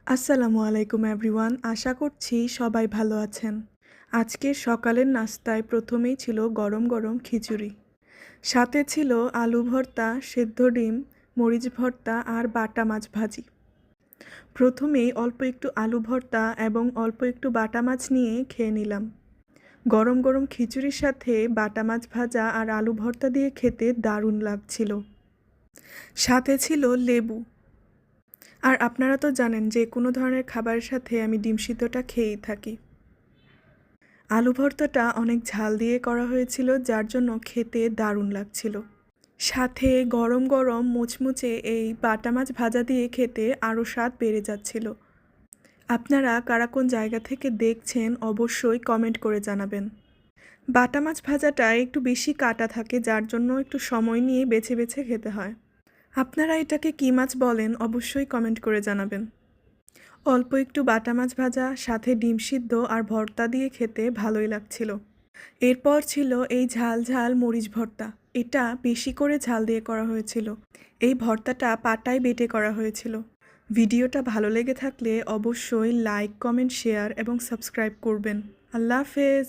আসসালামু আলাইকুম এভরিওয়ান, আশা করছি সবাই ভালো আছেন। আজকের সকালের নাস্তায় প্রথমেই ছিল গরম গরম খিচুড়ি, সাথে ছিল আলু ভর্তা, সেদ্ধ ডিম, মরিচ ভর্তা আর বাটা মাছ ভাজি। প্রথমেই অল্প একটু আলু ভর্তা এবং অল্প একটু বাটা মাছ নিয়ে খেয়ে নিলাম। গরম গরম খিচুড়ির সাথে বাটা মাছ ভাজা আর আলু ভর্তা দিয়ে খেতে দারুণ লাগছিল। সাথে ছিল লেবু। আর আপনারা তো জানেন যে কোনো ধরনের খাবারের সাথে আমি ডিম সিদ্ধটা খেয়েই থাকি। আলু ভর্তাটা অনেক ঝাল দিয়ে করা হয়েছিল, যার জন্য খেতে দারুণ লাগছিল। সাথে গরম গরম মুচমুচে এই বাটা মাছ ভাজা দিয়ে খেতে আরও স্বাদ বেড়ে যাচ্ছিল। আপনারা কারা কোন জায়গা থেকে দেখছেন অবশ্যই কমেন্ট করে জানাবেন। বাটা মাছ ভাজাটা একটু বেশি কাটা থাকে, যার জন্য একটু সময় নিয়ে বেছে বেছে খেতে হয়। আপনারা এটাকে কী মাছ বলেন অবশ্যই কমেন্ট করে জানাবেন। অল্প একটু বাটা মাছ ভাজা, সাথে ডিম সিদ্ধ আর ভর্তা দিয়ে খেতে ভালোই লাগছিল। এরপর ছিল এই ঝাল ঝাল মরিচ ভর্তা। এটা বেশি করে ঝাল দিয়ে করা হয়েছিল। এই ভর্তাটা পাটায় বেটে করা হয়েছিল। ভিডিওটা ভালো লেগে থাকলে অবশ্যই লাইক, কমেন্ট, শেয়ার এবং সাবস্ক্রাইব করবেন। আল্লাহ হাফেজ।